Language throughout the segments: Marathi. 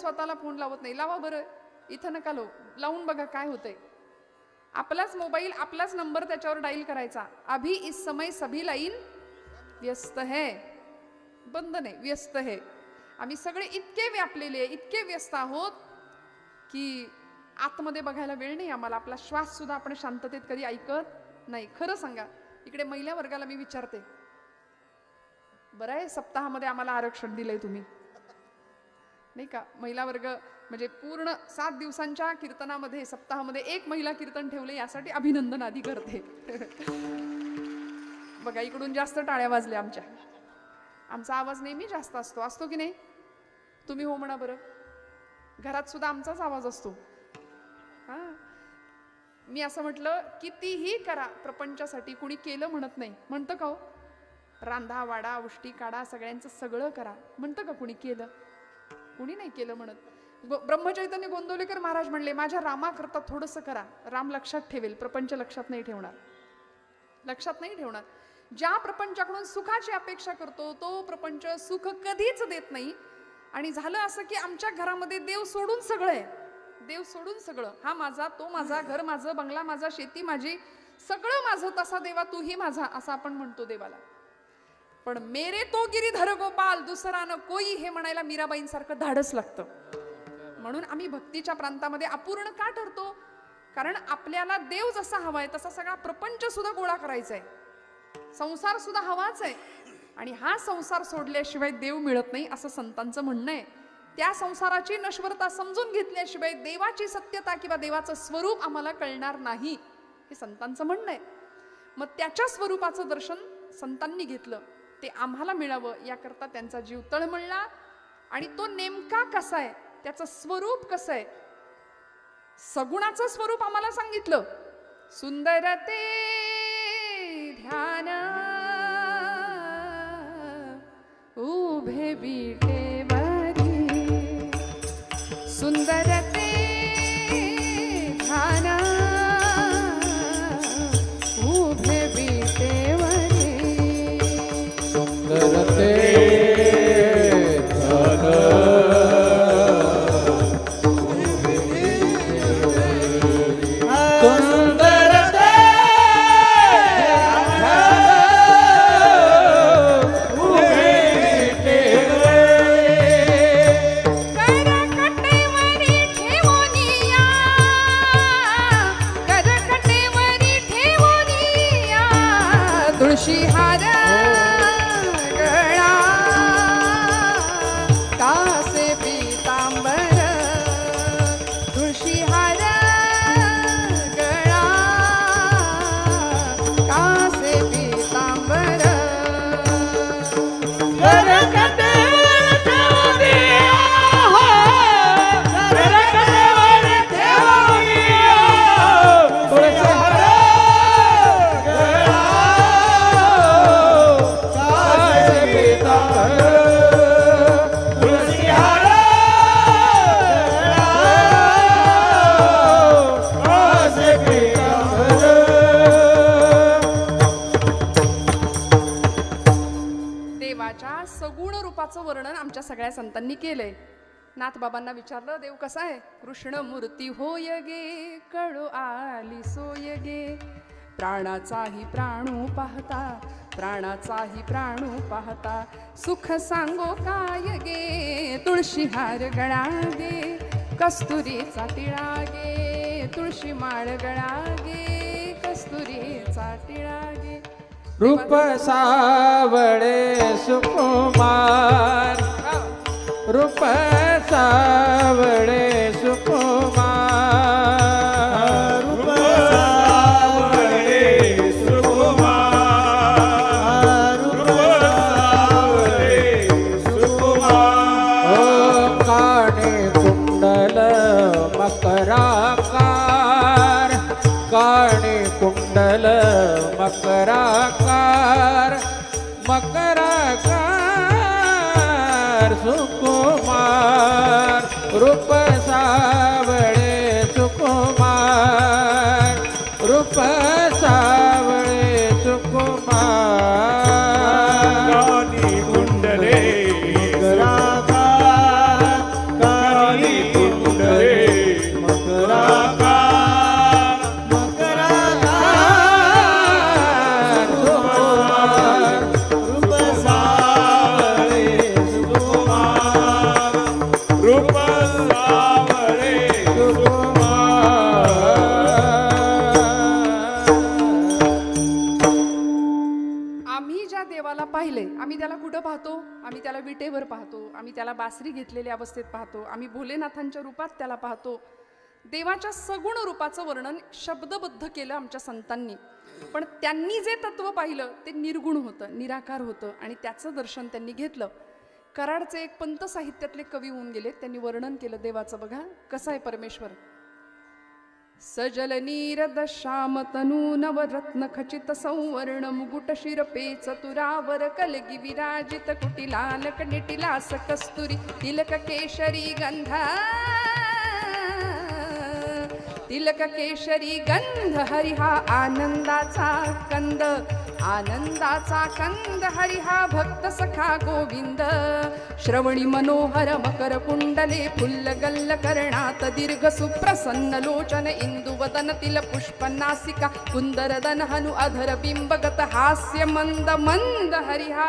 स्वतःला फोन लावत नाही. लावा बरं, इथं नका लावून बघा काय होतंय. आपलाच मोबाईल, आपलाच नंबर त्याच्यावर डायल करायचा. अभी इस समय सभी लाईन व्यस्त है, बंद नाही, व्यस्त है. आम्ही सगळे इतके व्यापलेले, इतके व्यस्त आहोत की आतमध्ये बघायला वेळ नाही आम्हाला. आपला श्वास सुद्धा आपण शांततेत कधी ऐकत नाही. खरं सांगा, इकडे महिला वर्गाला मी विचारते, बरं आहे सप्ताहामध्ये आम्हाला आरक्षण दिलंय तुम्ही, नाही का? महिला वर्ग म्हणजे पूर्ण 7 दिवसांच्या कीर्तनामध्ये सप्ताहामध्ये 1 महिला कीर्तन ठेवले, यासाठी अभिनंदन आधी करते. बघा, इकडून जास्त टाळ्या वाजल्या आमच्या. आमचा आवाज नेहमी जास्त असतो की नाही? तुम्ही हो म्हणा बरं. घरात सुद्धा आमचाच आवाज असतो. हा, मी असं म्हटलं, कितीही करा प्रपंचासाठी, कुणी केलं म्हणत नाही. म्हणतं का हो? रांधा वाडा उष्टी काढा, सगळ्यांचं सगळं करा, म्हणतं का कुणी केलं? कुणी नाही केलं म्हणत. ब्रह्मचैतन्य गोंदवलेकर महाराज म्हणले, माझ्या रामाकरता थोडंसं करा, राम लक्षात ठेवेल, प्रपंच लक्षात नाही ठेवणार. लक्षात नाही ठेवणार. ज्या प्रपंचाकडून सुखाची अपेक्षा करतो तो प्रपंच सुख कधीच देत नाही. आणि झालं असं की आमच्या घरामध्ये देव सोडून सगळं आहे. देव सोडून सगळं, हा माझा, तो माझा, घर माझं, बंगला माझा, शेती माझी, सगळं माझं, तसा देवा तूही माझा, असं आपण म्हणतो देवाला. पण मेरे तो गिरीधर गोपाल दुसरा न कोई, हे म्हणायला मीराबाईंसारखं धाडस लागतं. म्हणून आम्ही भक्तीच्या प्रांतामध्ये अपूर्ण का ठरतो? कारण आपल्याला देव जसा हवाय तसा सगळा प्रपंच सुद्धा गोळा करायचा आहे, संसार सुद्धा हवाच आहे. आणि हा संसार सोडल्याशिवाय देव मिळत नाही, असं संतांचं म्हणणं आहे. त्या संसाराची नश्वरता समजून घेतल्याशिवाय देवाची सत्यता किंवा देवाचं स्वरूप आम्हाला कळणार नाही, हे संतांचं म्हणणं आहे. मग त्याच्या स्वरूपाचं दर्शन संतांनी घेतलं, ते आम्हाला मिळावं याकरता त्यांचा जीव तळमळला. आणि तो नेमका कसा आहे, त्याचं स्वरूप कसं आहे, सगुणाचं स्वरूप आम्हाला सांगितलं. सुंदर ते ध्यान उभे विटेवरी, सुंदर ते ध्यान उभे विटेवरी, सुंदर ते तुळशी हार गळा कासे पीतांबर, तुळशी हार गळा कासे पीतांबर, सगुण रूपाचं वर्णन आमच्या सगळ्या संतांनी केलंय. नाथबाबांना विचारलं, देव कसा आहे? कृष्ण मूर्ती होय गे, कळो आली सोय गे, प्राणाचाही प्राणू पाहता, प्राणाचाही प्राणू पाहता, सुख सांगो काय गे, तुळशी हार गळा गे, कस्तुरीचा टिळा गे, तुळशी माळ गळा गे, कस्तुरीचा टिळा गे. रूप सावळे सुकुमार, रूप सावळे सुकुमार, रूप सावळे सुकुमार, रूप सावळे सुकुमार. काणे कुंडल मकराकार, काणे कुंडल मकराकार, मकराकार सुकुमार, रूप सा काणी कुंडले मकराकार मकराकार सुकुमार रूप सावळे सुकुमार रूप सावळे आम्ही ज्या देवाला पाहिले, आम्ही त्याला कुठं पाहतो? आम्ही त्याला विटेवर पाहतो, आम्ही त्याला बासरी घेतलेल्या अवस्थेत पाहतो, आम्ही भोलेनाथांच्या रूपात त्याला पाहतो. देवाच्या सगुण रूपाचं वर्णन शब्दबद्ध केलं आमच्या संतांनी. पण त्यांनी जे तत्व पाहिलं ते निर्गुण होतं, निराकार होतं आणि त्याचं दर्शन त्यांनी घेतलं. कराडचे एक पंत साहित्यातले कवी होऊन गेले, त्यांनी वर्णन केलं देवाचं. बघा कसं आहे परमेश्वर. सजल नीरद श्याम तनू नवरत्न खचित संवर्ण मुकुट शिरपे चतुरावर कलगी विराजित कुटिलान कनिटिलास कस्तुरी तिलक केशरी गंधा तिलक केशरी गंध हरिहा आनंदाचा कंद हरिहा भक्त सखा गोविंद श्रवणी मनोहर मकर कुंडले फुल्ल गल्ल कर्णात दीर्घ सुप्रसन्न लोचन इंदुवदन तिल पुष्प नासिका कुंदरदन हनु अधर बिंबगत हास्य मंद मंद हरिहा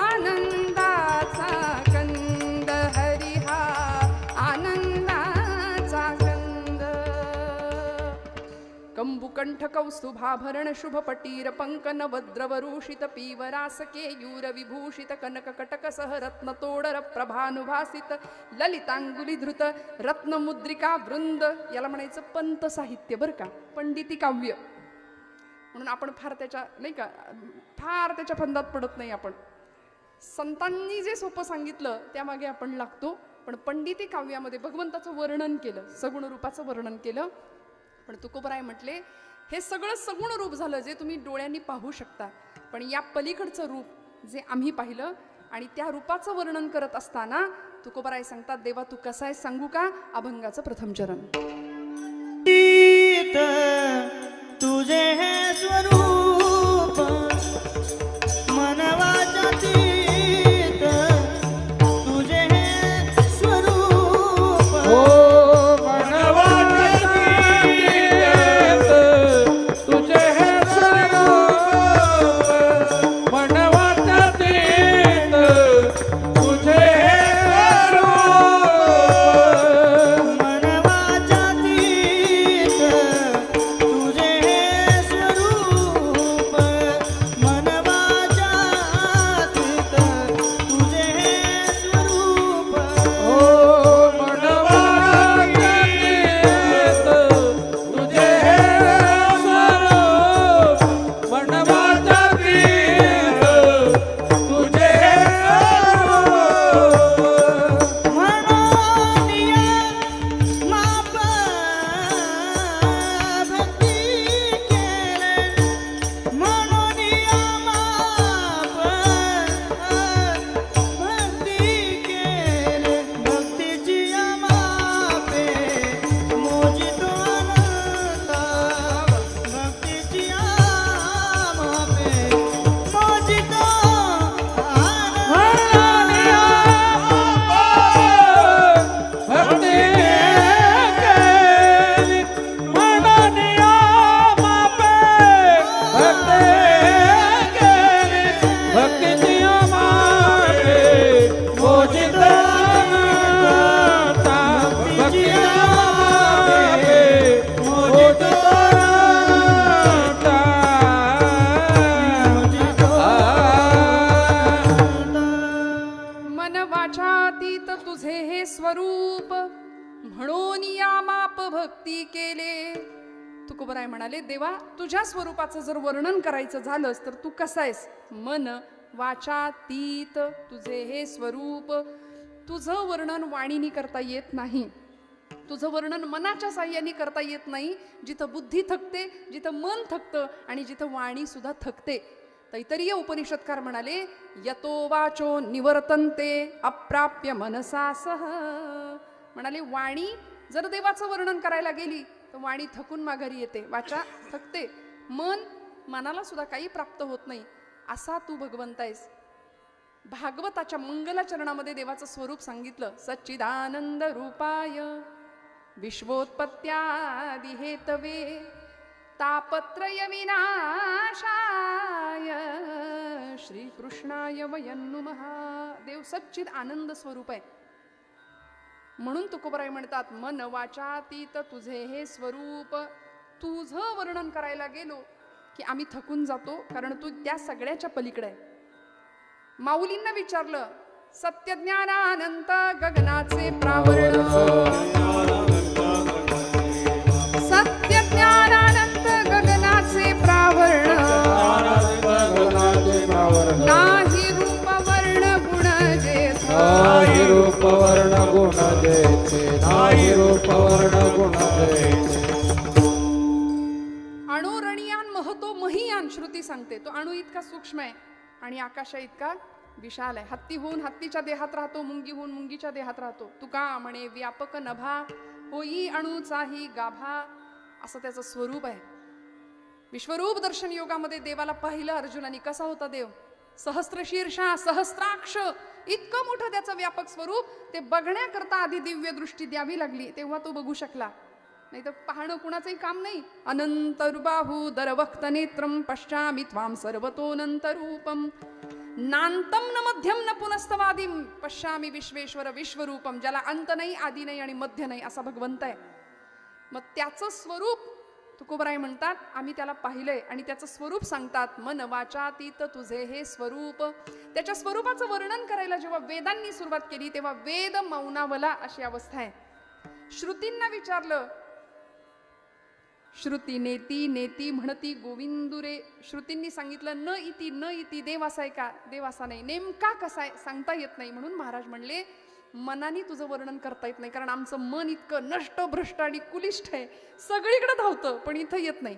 आनंदाचा कंद हरिहा आनंदाचा कंद कंबुकंठ कौस्तुभाभरण शुभ पटीर पंकन वद्रवरूषित पीवरास केयूर विभूषित कनक कटक सह रत्न तोडर प्रभानुभासित ललितांगुली धृत रत्न मुद्रिका वृंद. याला म्हणायचं पंत साहित्य बरं का, पंडिती काव्य. म्हणून आपण फार त्याच्या नाही का फार त्याच्या फंदात पडत नाही. आपण संतांनी जे सोपं सांगितलं त्यामागे आपण लागतो. पण पंडिती काव्यामध्ये भगवंताचं वर्णन केलं, सगुण रूपाचं वर्णन केलं. पण तुकोबराय म्हटले हे सगळं सगुण रूप झालं जे तुम्ही डोळ्यांनी पाहू शकता. पण या पलीकडचं रूप जे आम्ही पाहिलं आणि त्या रूपाचं वर्णन करत असताना तुकोबराय सांगतात, देवा तू कसा आहे सांगू का? अभंगाचं प्रथम चरण. तुझे हे स्वरूप मनवाचातीत तुझे हे स्वरूप हो मनवाचातीत तुझे हे स्वरूप मनवाचातीत तुझे हे स्वरूप मनवाचातीत तुझे हे स्वरूप मनवाचातीत तुझे हे स्वरूप हो मनवाचातीत तुझे हे स्वरूप मनवाचातीत तुझे हे स्वरूप मनोनिया माप भक्ती केले मनोनिया माप भक्ती केले भक्तीची मापे मोजितो अनंता भक्तीची मापे मोजितो भक्ती केली मनोनिया मापे भक्ती केली भक्तीची मापे मोजित अनंता भक्तीची मापे मोजित अनंता. मन वाचातीत तुझे हे स्वरूप म्हणून या माप भक्ती केले. तुकोबराय म्हणाले, देवा तुझ्या स्वरूपाचं जर वर्णन करायचं झालंच तर तू कसा आहेस? मन वाचातीत तुझे हे स्वरूप. तुझं वर्णन वाणीनी करता येत नाही, तुझं वर्णन मनाच्या साह्याने करता येत नाही. जिथं बुद्धी थकते, जिथं मन थकतं आणि जिथं वाणी सुद्धा थकते. तैतरीय उपनिषदकार म्हणाले, यतो वाचो निवर्तन्ते अप्राप्य मनसा सह. म्हणाले वाणी जर देवाचं वर्णन करायला गेली तर वाणी थकून माघारी येते, वाचा थकते, मनाला सुद्धा काही प्राप्त होत नाही. असा तू भगवंत आहेस. भागवताच्या मंगलाचरणामध्ये देवाचं स्वरूप सांगितलं. सच्चिदानंद रूपाय विश्वोत्पत्त्यादि हेतवे तापत्रय विनाशाय श्रीकृष्णाय वयं नुमः. देव सच्चिद आनंद स्वरूप आहे. म्हणून तुकोबराय म्हणतात मन वाचातीत तुझे हे स्वरूप. तुझं वर्णन करायला गेलो की आम्ही थकून जातो, कारण तू त्या सगळ्याच्या पलीकडे आहे. माऊलींना विचारलं, सत्यज्ञानानंत गगनाचे प्रावरण, सत्यज्ञानानंत गगनाचे प्रावरण, नाही रूप वर्ण गुण जेथे, नाही रूप वर्ण गुण जेथे, नाही रूप वर्ण गुण जेथे. अणुरणियान महतो महियान श्रुती सांगते. तो अणु इतका सूक्ष्म आहे आणि आकाशा इतका विशाल आहे. हत्ती होऊन हत्तीच्या देहात राहतो, मुंगी होऊन मुंगीच्या देहात राहतो. तुका म्हणे व्यापक नभा होई अणुचाही गाभा, असं त्याचं स्वरूप आहे. विश्वरूप दर्शन योगामध्ये देवाला पाहिलं अर्जुनाने. कसा होता देव? सहस्त्रशीर्षा सहस्त्राक्ष, इतकं मोठं त्याचं व्यापक स्वरूप. ते बघण्याकरता आधी दिव्य दृष्टी द्यावी लागली, तेव्हा तो बघू शकला. नाही तर पाहणं कुणाचंही काम नाही. अनंतरुबाहू दरवक्त नेत्रम पश्चामि त्वाम सर्वतोऽनंतरूपम नांतम न मध्यम न पुनस्तवादिम पश्यामी विश्वेश्वर विश्वरूपम. ज्याला अंत नाही, आदी नाही आणि मध्य नाही, असा भगवंत आहे. मग त्याचं स्वरूप तुकोबराय म्हणतात आम्ही त्याला पाहिलंय आणि त्याचं स्वरूप सांगतात. मन वाचातीत तुझे हे स्वरूप. त्याच्या स्वरूपाचं वर्णन करायला जेव्हा वेदांनी सुरुवात केली तेव्हा वेद मौनावला अशी अवस्था आहे. श्रुतींना विचारलं, श्रुती नेती नेती म्हणती गोविंदुरे. श्रुतींनी सांगितलं न इति न इति. देव असा आहे का? देव असा नाही. नेमका कसा आहे सांगता येत नाही. म्हणून महाराज म्हणले मनाने तुझं वर्णन करता येत नाही, कारण आमचं मन इतकं नष्ट भ्रष्ट आणि कुलिष्ठ आहे. सगळीकडे धावतं पण इथं येत नाही.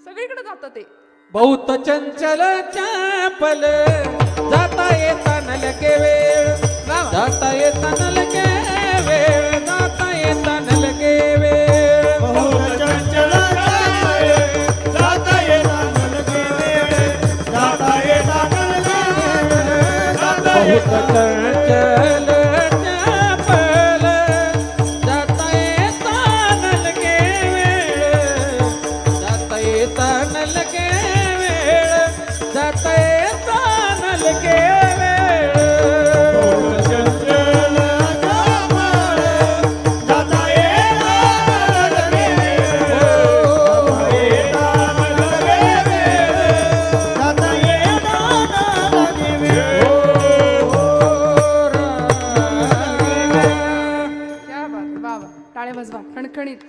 सगळीकडे जातं ते. बहुत चंचल चापल जाता येता नलके वेळ, जाता येता नलके वेळ, जाता येता नलके वेळ. बहुत चंचल चापल जाता येता नलके वेळ, जाता येता नलके वेळ, जाता बहुत येता चंचल चापल जाता येता नलके वेळ, जाता येता नलके वेळ, जाता येता नलके वेळ. बहुत चंचल चापल जाता येता नलके वेळ, जाता येता नलके वेळ. क्या बात, वा वा, टाळ्या वाजवा खणखणीत.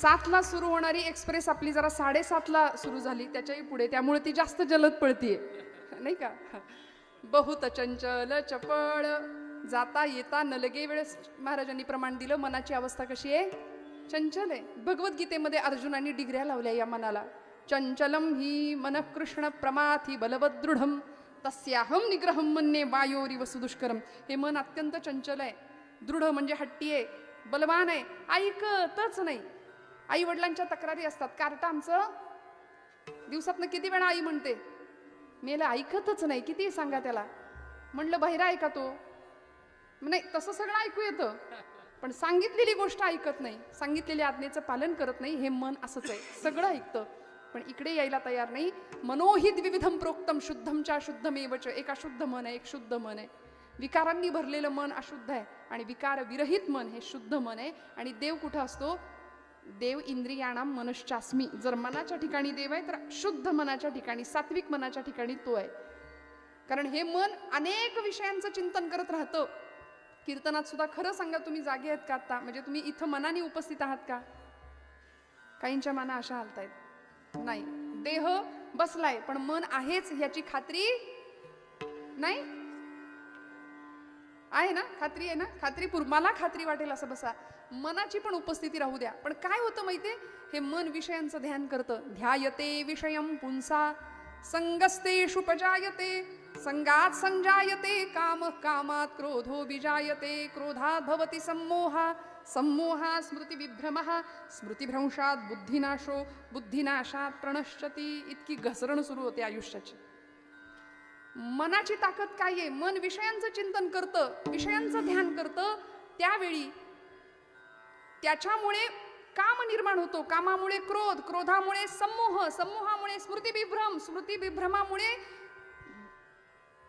7ला सुरू होणारी एक्सप्रेस आपली जरा 7:30ला सुरू झाली, त्याच्याही पुढे, त्यामुळे ती जास्त जलद पळतीये नाही का. बहुत चंचल चपळ जाता येता नलगे वेळ. महाराजांनी प्रमाण दिलं मनाची अवस्था कशी आहे? चंचल आहे. भगवद्गीतेमध्ये अर्जुनाने डिग्र्या लावल्या या मनाला. चंचलम ही मन कृष्ण प्रमाथी बलवदृढम तस्याहम निग्रहम मन्ये वायोरिव सुदुष्करम. हे मन अत्यंत चंचल आहे. दृढ म्हणजे हट्टी आहे, बलवान आहे, ऐकतच नाही. आई वडिलांच्या तक्रारी असतात. कार्ट आमचं दिवसातनं किती वेळा आई म्हणते, मेला ऐकतच नाही. किती सांगा त्याला. म्हणलं बहिरा आहे का तो? नाही, तसं सगळं ऐकू येतं पण सांगितलेली गोष्ट ऐकत नाही, सांगितलेल्या आज्ञेचं पालन करत नाही. हे मन असंच आहे, सगळं ऐकतं पण इकडे यायला तयार नाही. मनोहि द्विविधम प्रोक्तम शुद्धम च अशुद्धमेवच. एक अशुद्ध मन आहे, एक शुद्ध मन आहे. विकारांनी भरलेलं मन अशुद्ध आहे आणि विकार विरहित मन हे शुद्ध मन आहे. आणि देव कुठं असतो? देव इंद्रियाणाम मनश्चास्मी. जर मनाच्या ठिकाणी देव आहे तर शुद्ध मनाच्या ठिकाणी, सात्विक मनाच्या ठिकाणी तो आहे. कारण हे मन अनेक विषयांचं चिंतन करत राहतं. कीर्तनात सुद्धा खरं सांगा, तुम्ही जागे आहेत का आता? म्हणजे तुम्ही इथं मनाने उपस्थित आहात का? काहींच्या मना अशा हालतायत, नाही. देह बसलाय पण मन आहेच याची खात्री नाही आहे ना? खात्री आहे ना? मला खात्री वाटेल असं बसा. मनाची पण उपस्थिती राहू द्या. पण काय होतं माहितीये? हे मन विषयांचं ध्यान करतं. ध्यायते विषयम पुंसा संगस्तेषु उपजायते, संगात संजायते काम, कामात क्रोधो विजायते, क्रोधात भवति सम्मोहा, सम्मोहात स्मृती विभ्रमः, स्मृतिभ्रंशात बुद्धिनाशो, बुद्धिनाशात प्रणश्यति. इतकी घसरण सुरू होते आयुष्याची. मनाची ताकद काय आहे? मन विषयांचं चिंतन करतं, विषयांचं ध्यान करतं, त्यावेळी त्याच्यामुळे काम निर्माण होतो, कामामुळे क्रोध, क्रोधामुळे समोह, समोहामुळे स्मृतिविभ्रम, स्मृतिविभ्रमामुळे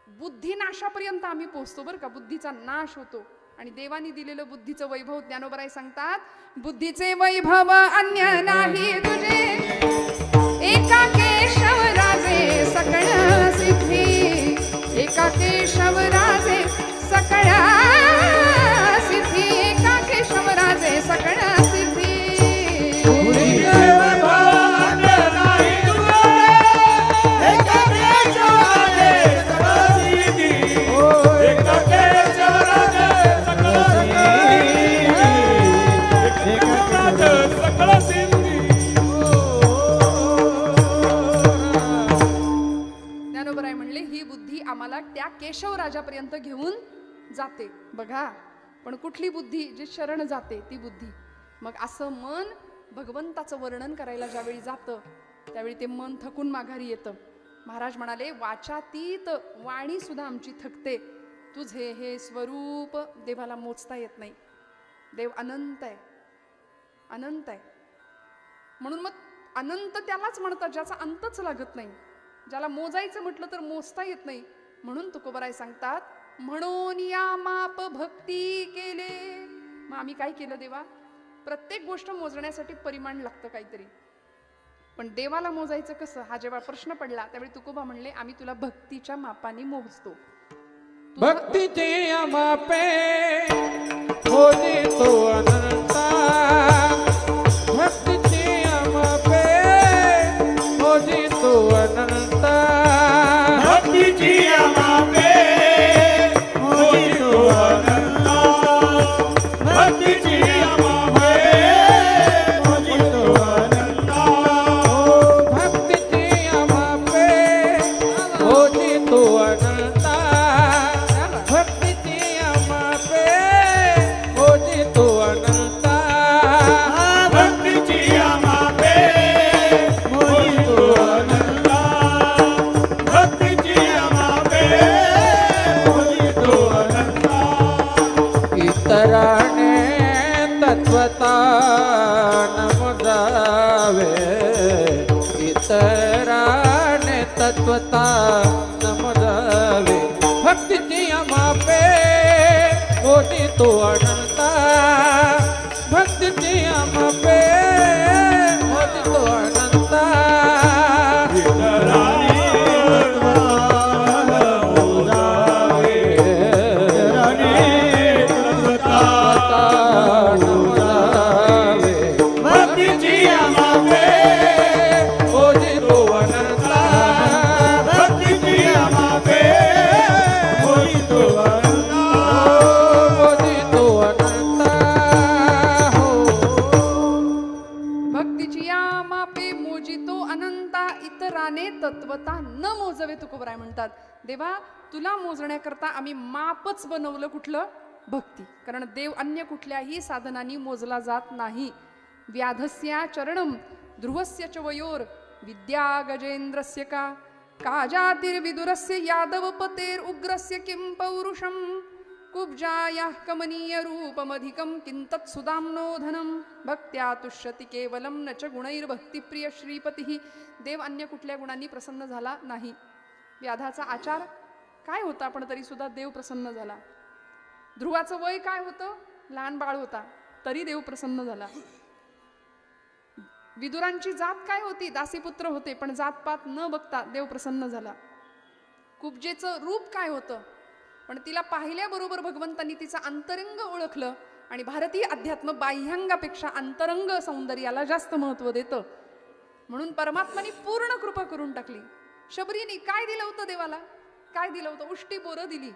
बुद्धिनाशापर्यंत आम्ही पोहोचतो बरं का. बुद्धीचा नाश होतो. आणि देवानी दिलेलं बुद्धीचं वैभव ज्ञानोबराय सांगतात, बुद्धीचे वैभव अन्य नाही तुझे, एका केशव राजे सकळ सिद्धी, एका केशव राजे सकळ सिद्धी, एका केशव राजे सकळ सिद्धी. ज्ञानोबराय म्हणले ही बुद्धी आम्हाला त्या केशव राजापर्यंत घेऊन जाते बघा. पण कुठली बुद्धी? जी शरण जाते ती बुद्धी. मग असं मन भगवंताचं वर्णन करायला ज्यावेळी जातं त्यावेळी ते मन थकून माघारी येतं. महाराज म्हणाले, वाचातीत वाणी सुद्धा आमची थकते, तुझे हे स्वरूप देवाला मोजता येत नाही. देव अनंत आहे, अनंत आहे. म्हणून मग अनंत त्यालाच म्हणतात ज्याचा अंतच लागत नाही, ज्याला मोजायचं म्हटलं तर मोजता येत नाही. म्हणून तुकोबराय सांगतात, म्हणून या माप भक्ती केले. मग आम्ही काय केलं देवा? प्रत्येक गोष्ट मोजण्यासाठी परिमाण लागतं काहीतरी, पण देवाला मोजायचं कसं हा जेव्हा प्रश्न पडला त्यावेळी तुकोबा म्हणले, आम्ही तुला भक्तीच्या मापाने मोजतो. भक्तीचे मापे होते तो अनंता, भक्तीचे मापे होते तो अनंता, भक्तीची मापे होती तो अनंता, भक्तीची मापे होती तो अनंता, भक्तीचे मापे होते तो अनंता, भक्तीचे मापे होते तो अनंता, भक्तीची मापे होती तो अनंता, भक्तीची मापे होती तो अनंता. इतराने तत्वता नमदावे, इतराने तत्वता नमदावे, भक्तीची मापे होती तो अनंता, भक्तीची मापे होती तो अनंता. तत्वता न मोजवे तुकोबराय म्हणतात. देवा तुला मोजण्याकरता आम्ही मापच बनवलं, कुठलं? भक्ती. कारण देव अन्य कुठल्याही साधनांनी मोजला जात नाही. व्याधस्या चरणम ध्रुवस्य च वयोर विद्या गजेंद्रस्य का काजातिर्विदुरस्य यादवपतेर उग्रस्य किं पौरुषम कुब्जायाः कमनीय रूपमधिकं किंतत् सुदाम्नोधनं भक्त्या तुष्यति केवलं न च गुणैर्भक्तिप्रिय श्रीपतिः. देव अन्य कुठल्या गुणांनी प्रसन्न झाला नाही. व्याधाचा आचार काय होता पण तरी सुद्धा देव प्रसन्न झाला. ध्रुवाचं वय काय होतं? लहान बाळ होता तरी देव प्रसन्न झाला. विदुरांची जात काय होती? दासीपुत्र होते पण जातपात न बघता देव प्रसन्न झाला. कुब्जेचं रूप काय होतं? पण तिला पाहिल्याबरोबर भगवंतांनी तिचं अंतरंग ओळखलं. आणि भारतीय अध्यात्म बाह्यांगापेक्षा अंतरंग सौंदर्याला जास्त महत्व देतं. म्हणून परमात्माने पूर्ण कृपा करून टाकली. शबरीने काय दिलं होतं देवाला? काय दिलं होतं? उष्टी बोरं दिली.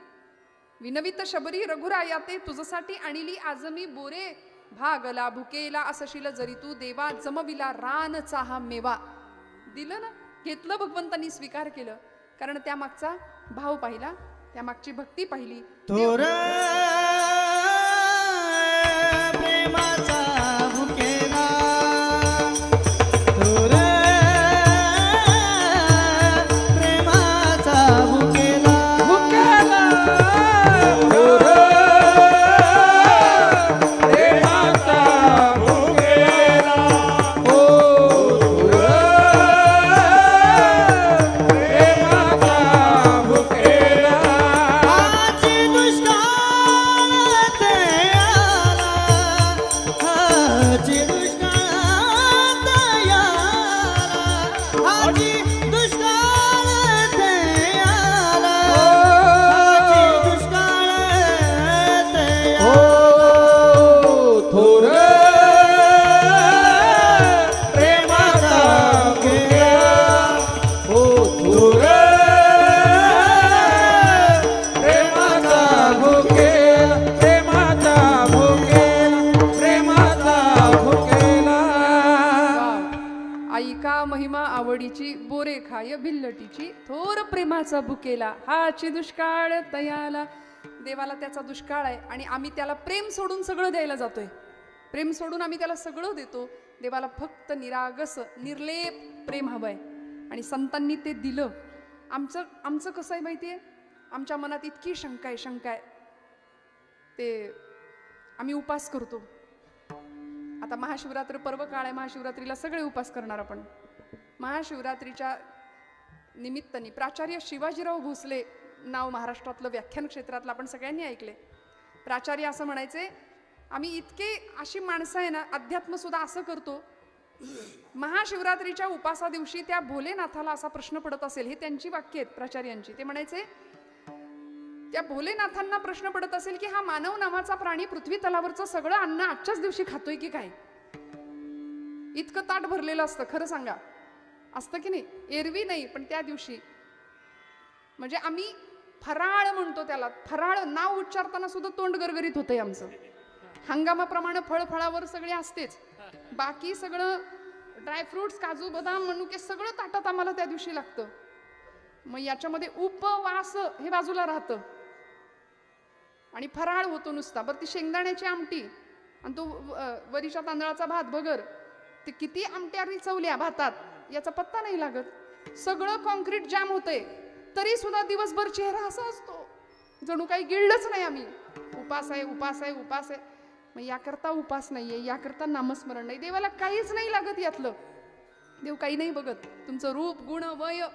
विनवित शबरी रघुराया ते तुझसाठी आणली आज मी बोरे भागला भुकेला असशील जरी तू देवा जमविला रानचा हा मेवा. दिलं ना, घेतलं भगवंतांनी, स्वीकार केलं. कारण त्या मागचा भाव पाहिला, त्या मागची भक्ती पाहिली. थोर प्रेमाचा भुकेला, थोर प्रेमाचा भुकेला, खाय बिल्लटीची थोर प्रेमाचा भुकेला हाची दुष्काळ तयाला. देवाला त्याचा दुष्काळ आहे आणि आम्ही त्याला प्रेम सोडून सगळं द्यायला जातोय. प्रेम सोडून आम्ही त्याला सगळं देतो. देवाला फक्त निरागस निर्लेप प्रेम हवंय आणि संतांनी ते दिलं. आमचं कसं आहे माहिती आहे, आमच्या मनात इतकी शंका आहे ते आम्ही उपास करतो. आता महाशिवरात्र पर्व काळ आहे, महाशिवरात्रीला सगळे उपास करणार आपण. महाशिवरात्रीच्या निमित्ताने प्राचार्य शिवाजीराव भोसले नाव महाराष्ट्रातलं व्याख्यान क्षेत्रातलं आपण सगळ्यांनी ऐकले. प्राचार्य असं म्हणायचे, आम्ही इतके अशी माणसं आहे ना, अध्यात्म सुद्धा असं करतो. महाशिवरात्रीच्या उपासा दिवशी त्या भोलेनाथाला असा प्रश्न पडत असेल, हे त्यांची वाक्य आहेत प्राचार्यांची. ते म्हणायचे, त्या भोलेनाथांना प्रश्न पडत असेल की हा मानव नावाचा प्राणी पृथ्वी तलावरचं सगळं अन्न आजच्याच दिवशी खातोय की काय. इतकं ताट भरलेलं असतं, खरं सांगा असतं की नाही. एरवी नाही पण त्या दिवशी. म्हणजे आम्ही फराळ म्हणतो त्याला. फराळ नाव उच्चारताना सुद्धा तोंड गरगरीत होतंय आमचं. हंगामाप्रमाणे फळफळावर सगळे असतेच, बाकी सगळं ड्रायफ्रुट्स काजू बदाम मनुके सगळं ताटात आम्हाला त्या दिवशी लागतं. मग याच्यामध्ये उपवास हे बाजूला राहतं आणि फराळ होतो नुसता. बरं ती शेंगदाण्याची आमटी आणि तो वरीच्या तांदळाचा भात भगर, ते किती आमट्या रिचवल्या भातात याचा पत्ता नाही लागत. सगळं कॉन्क्रीट जाम होतंय तरी सुद्धा दिवसभर चेहरा असा असतो जणू काही गिळलंच नाही आम्ही. उपास आहे उपास आहे उपास आहे. मग याकरता उपास नाहीये, याकरता नामस्मरण नाही. देवाला काहीच नाही लागत यातलं. देव काही नाही बघत. तुमचं रूप गुण वय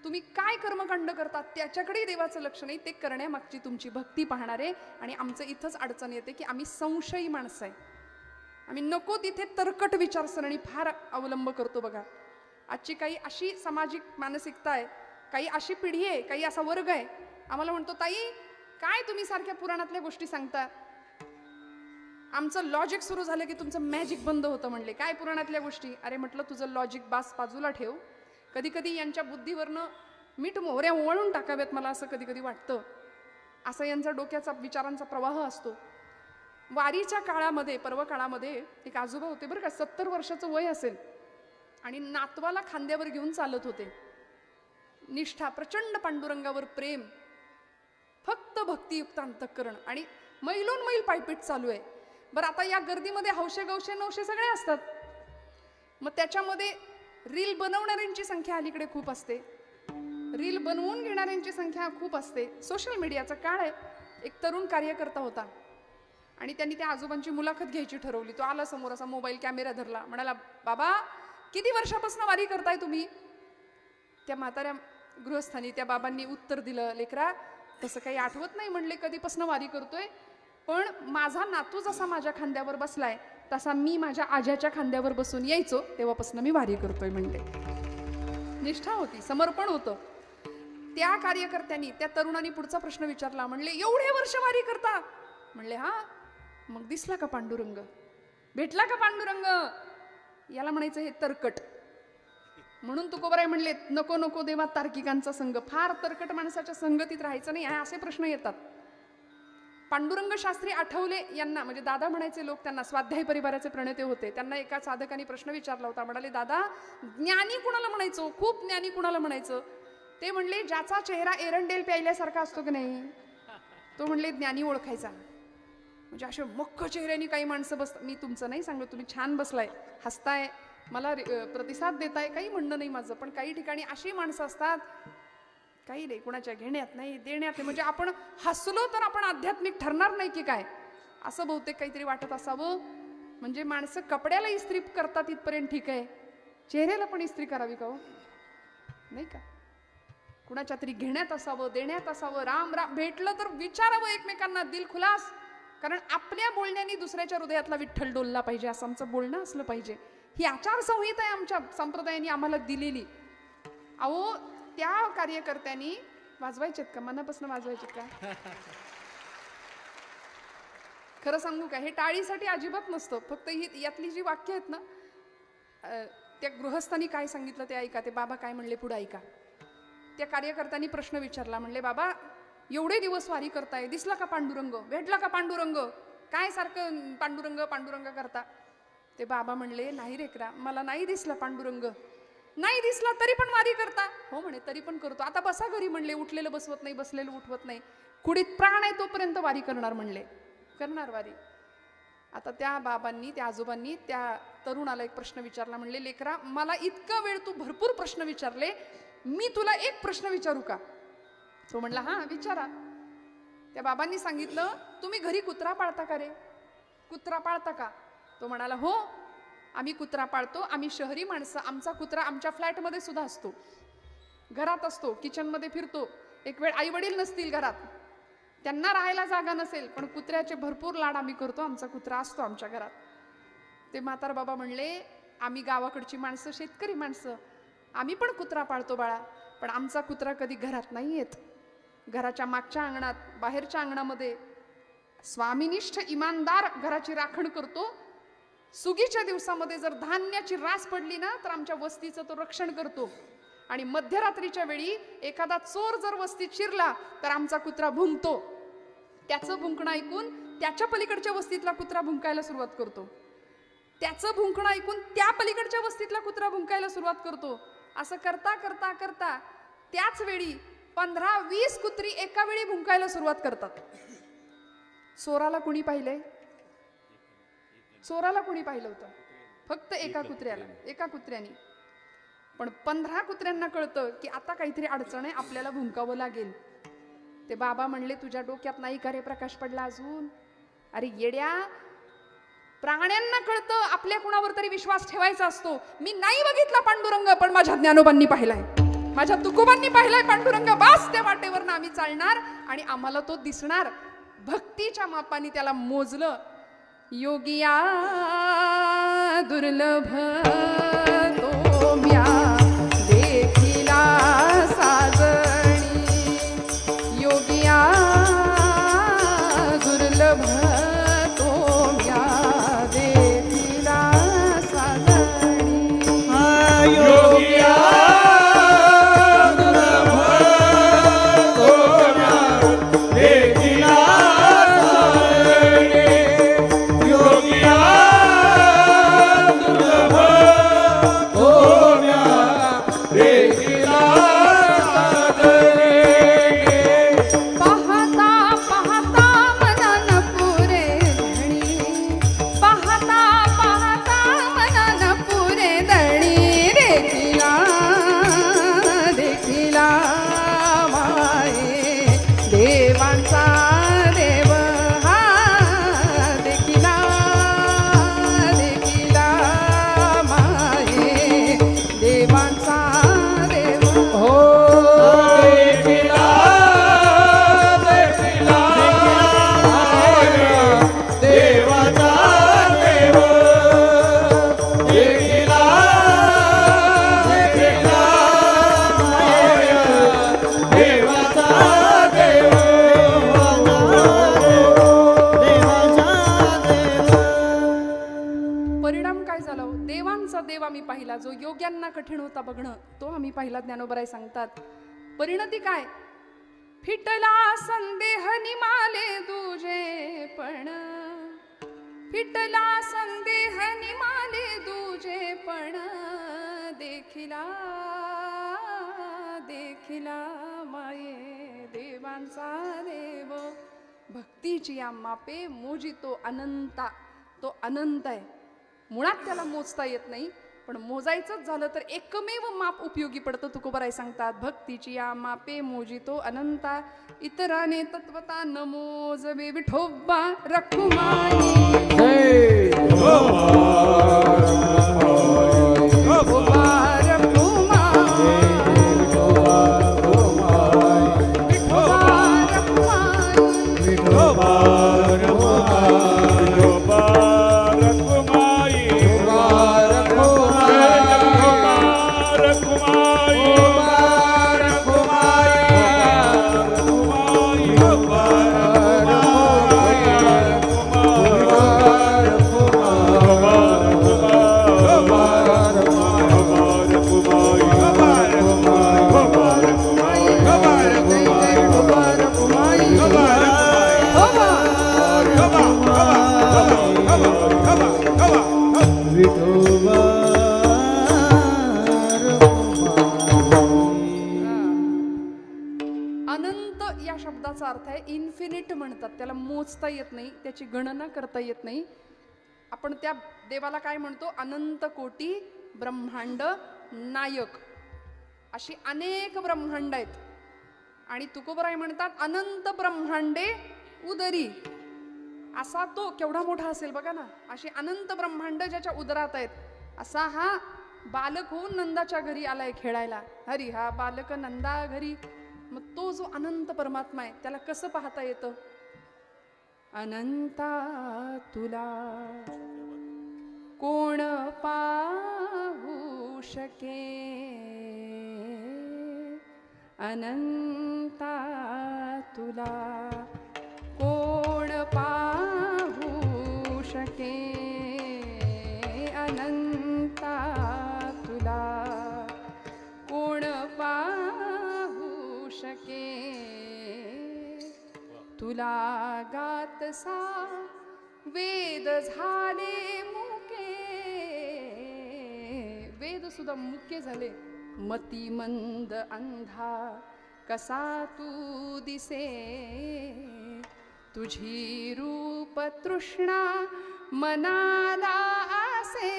तुम्ही काय कर्मकांड करतात त्याच्याकडे देवाचं लक्ष नाही. ते करण्यामागची तुमची भक्ती पाहणार आहे. आणि आमचं इथंच अडचण येते की आम्ही संशयी माणसं आहे. आम्ही नको तिथे तरकट विचारसरणी फार अवलंब करतो. बघा आजची काही अशी सामाजिक मानसिकता आहे, काही अशी पिढी आहे, काही असा वर्ग आहे. आम्हाला म्हणतो, ताई काय तुम्ही सारख्या पुराणातल्या गोष्टी सांगता. आमचं लॉजिक सुरू झालं की तुमचं मॅजिक बंद होतं. म्हणले काय पुराणातल्या गोष्टी. अरे म्हटलं तुझं लॉजिक बाजूला ठेव. कधी कधी यांच्या बुद्धीवरनं मीठ मोहऱ्या वळून टाकाव्यात मला असं कधी कधी वाटतं. असा यांचा डोक्याचा विचारांचा प्रवाह असतो. वारीच्या काळामध्ये पर्व काळामध्ये एक आजोबा होते बरं का, 70 वर्षाचं वय असेल आणि नातवाला खांद्यावर घेऊन चालत होते. निष्ठा, प्रचंड पांडुरंगावर प्रेम, फक्त भक्तियुक्त अंतःकरण आणि मैलोन मैल पायपीट चालू आहे. बरं आता या गर्दीमध्ये हौशे गवशे नवशे सगळे असतात. मग त्याच्यामध्ये रील बनवणाऱ्यांची संख्या अलीकडे खूप असते, रील बनवून घेणाऱ्यांची संख्या खूप असते. सोशल मीडियाचा काळ आहे. एक तरुण कार्यकर्ता होता आणि त्यांनी त्या आजोबांची मुलाखत घ्यायची ठरवली. तो आला समोर, असा मोबाईल कॅमेरा धरला, म्हणाला, बाबा किती वर्षापासून वारी करताय तुम्ही. त्या म्हाताऱ्या गृहस्थानी त्या बाबांनी उत्तर दिलं, लेकरा तसं काही आठवत नाही म्हणले कधीपासून वारी करतोय, पण माझा नातू जसा माझ्या खांद्यावर बसलाय तसा मी माझ्या आज्याच्या खांद्यावर बसून यायचो तेव्हापासून मी वारी करतोय म्हणले. निष्ठा होती, समर्पण होतं. त्या कार्यकर्त्यांनी त्या तरुणांनी पुढचा प्रश्न विचारला. म्हणले एवढे वर्ष वारी करता. म्हणले हा. मग दिसला का पांडुरंग, भेटला का पांडुरंग. याला म्हणायचं हे तरकट. म्हणून तुकोबाराय म्हणले, नको नको देवा तार्किकांचा संघ. फार तरकट माणसाच्या संगतीत राहायचं नाही. असे प्रश्न येतात. पांडुरंग शास्त्री आठवले यांना, म्हणजे दादा म्हणायचे लोक त्यांना, स्वाध्याय परिवाराचे प्रणेते होते. त्यांना एका साधकाने प्रश्न विचारला होता. म्हणाले, दादा ज्ञानी कुणाला म्हणायचो, खूप ज्ञानी कुणाला म्हणायचं. ते म्हणले, ज्याचा चेहरा एरंडेल प्यायल्यासारखा असतो की नाही तो म्हणले ज्ञानी ओळखायचा. म्हणजे असे मक्ख चेहऱ्याने काही माणसं बसतात. मी तुमचं नाही सांगत, तुम्ही छान बसलाय, हसताय, मला प्रतिसाद देताय, काही म्हणणं नाही माझं. पण काही ठिकाणी अशी माणसं असतात, काही नाही, कुणाच्या घेण्यात नाही देण्यात नाही. म्हणजे आपण हसलो तर आपण आध्यात्मिक ठरणार नाही की काय, असं बहुतेक काहीतरी वाटत असावं. म्हणजे माणसं कपड्याला इस्त्री करतात इथपर्यंत ठीक आहे, चेहऱ्याला पण इस्त्री करावी का हो, नाही का. कुणाच्या तरी घेण्यात असावं, देण्यात असावं. राम राम भेटलं तर विचारावं एकमेकांना दिल खुलास. कारण आपल्या बोलण्याने दुसऱ्याच्या हृदयातला विठ्ठल डोलला पाहिजे, असं आमचं बोलणं असलं पाहिजे. ही आचारसंहिता आहे आमच्या संप्रदायाने आम्हाला दिलेली. अहो त्या कार्यकर्त्यांनी वाजवायचेत का, मनापासून वाजवायचेत का. खरं सांगू का, हे टाळीसाठी अजिबात नसतं. फक्त ही यातली जी वाक्य आहेत ना, त्या गृहस्थांनी काय सांगितलं ते ऐका. ते बाबा काय म्हणले पुढे ऐका. त्या कार्यकर्त्यांनी प्रश्न विचारला. म्हणले, बाबा एवढे दिवस वारी करताय, दिसला का पांडुरंग, भेटला का पांडुरंग, काय सारखं पांडुरंग पांडुरंग करता. ते बाबा म्हणले, नाही रेकरा, मला नाही दिसला पांडुरंग, नाही दिसला तरी पण वारी करता? हो म्हणे तरी पण करतो. आता बसा घरी म्हणले, उठलेलं बसवत नाही, बसलेलं उठवत नाही, कुडीत प्राण आहे तोपर्यंत वारी करणार म्हणले, करणार वारी. आता त्या बाबांनी, त्या आजोबांनी त्या तरुणाला एक प्रश्न विचारला. म्हणले लेकरा, मला इतका वेळ तू भरपूर प्रश्न विचारले, मी तुला एक प्रश्न विचारू का? तो म्हणला हा विचारा. त्या बाबांनी सांगितलं, तुम्ही घरी कुत्रा पाळता का रे? कुत्रा पाळता का? तो म्हणाला हो आम्ही कुत्रा पाळतो, आम्ही शहरी माणसं, आमचा कुत्रा आमच्या फ्लॅटमध्ये सुद्धा असतो, घरात असतो, किचनमध्ये फिरतो. एक वेळ आई वडील नसतील घरात, त्यांना राहायला जागा नसेल, पण कुत्र्याचे भरपूर लाड आम्ही करतो, आमचा कुत्रा असतो आमच्या घरात. ते म्हातार बाबा म्हणले आम्ही गावाकडची माणसं, शेतकरी माणसं, आम्ही पण कुत्रा पाळतो बाळा, पण आमचा कुत्रा कधी घरात नाही येत. घराच्या मागच्या अंगणात, बाहेरच्या अंगणामध्ये स्वामीनिष्ठ इमानदार घराची राखण करतो. सुगीच्या दिवसामध्ये जर धान्याची रास पडली ना तर आमच्या वस्तीचं तो रक्षण करतो. आणि मध्यरात्रीच्या वेळी एखादा चोर जर वस्तीत शिरला तर आमचा कुत्रा भुंकतो. त्याचं भुंकणं ऐकून त्याच्या पलीकडच्या वस्तीतला कुत्रा भुंकायला सुरुवात करतो. त्याचं भुंकणं ऐकून त्या पलीकडच्या वस्तीतला कुत्रा भुंकायला सुरुवात करतो. असं करता करता करता त्याच वेळी 15-20 कुत्री एका वेळी भुंकायला सुरुवात करतात. चोराला कुणी पाहिलंय? चोराला कुणी पाहिलं होतं? फक्त एका कुत्र्याला, एका कुत्र्याने. पण 15 कुत्र्यांना कळतं की आता काहीतरी अडचण आहे, आपल्याला भुंकावं लागेल. ते बाबा म्हणले तुझ्या डोक्यात नाही का रे प्रकाश पडला अजून? अरे येड्या, प्राण्यांना कळतं आपल्या कुणावर तरी विश्वास ठेवायचा असतो. मी नाही बघितला पांडुरंग, पण माझ्या ज्ञानोबांनी पाहिलाय, माझ्या तुकोबांनी पाहिलाय पांडुरंग. बास त्या वाटेवरनं आम्ही चालणार आणि आम्हाला तो दिसणार. भक्तीच्या मापाने त्याला मोजलं. योगिया दुर्लभ तो म्या देखिला साजणी, योगिया दुर्लभ तो म्या देखिला साजणी. योगिया दुर्लभ तो म्या देखिला साजणी, योगिया दुर्लभ तो म्या देखिला साजणी. पाहता पाहता मनान पुरे धणी, पाहता पाहता मनान पुरे धणी, देखिला देखिला माये देवांचा देव हा, देखिला देखिला माये देवांचा देव. हो देखिला देखिला देवाचा देव, देखिला देखिला देवाचा देव, देवाचा देव. परिणाम काय झाला? देवांचा देव आम्ही पाहिला, जो योग्यांना कठीण होता बघणं, तो आम्ही पाहिला. ज्ञानोबराय सांगतात परिणती काय? फिटला संदेह निमाले दुजे पण, फिटला संदेह निमाले दुजे पण, देखिला देखिला माये देवांचा देव. भक्तीची या मापे मोजितो अनंता. तो अनंत आहे, मुळात त्याला मोजता येत नाही, पण मोजायचंच झालं तर एकमेव माप उपयोगी पडतं. तुकोबराय सांगतात भक्तीची या मापे मोजितो अनंता, इतराने तत्वता न मोजवे विठोबा रखुमाई. जय विठोबा रखुमाई, विठोबा रखुमाई. Vithoba Come on. म्हणतात, त्याला मोजता येत नाही, त्याची गणना करता येत नाही. आपण त्या देवाला काय म्हणतो? अनंत कोटी ब्रह्मांड नायक. अशी अनेक ब्रह्मांड आहेत. आणि तुकोबराय म्हणतात अनंत ब्रह्मांडे उदरी. असा तो केवढा मोठा असेल बघा ना. अशी अनंत ब्रह्मांड ज्याच्या उदरात आहेत, असा हा बालक होऊन नंदाच्या घरी आलाय खेळायला. हरी हा बालक नंदा घरी. मग तो जो अनंत परमात्मा आहे त्याला कसं पाहता येतं? अनंता तुला कोण पाहू शके, अनंता तुला कोण पाहू शके, अनंता तुला कोण पाहू शके. तुला गातसा वेद झाले मुके, वेद सुद्धा मुके झाले. मती मंद अंधा कसा तू दिसे, तुझी रूप तृष्णा मनाला आसे,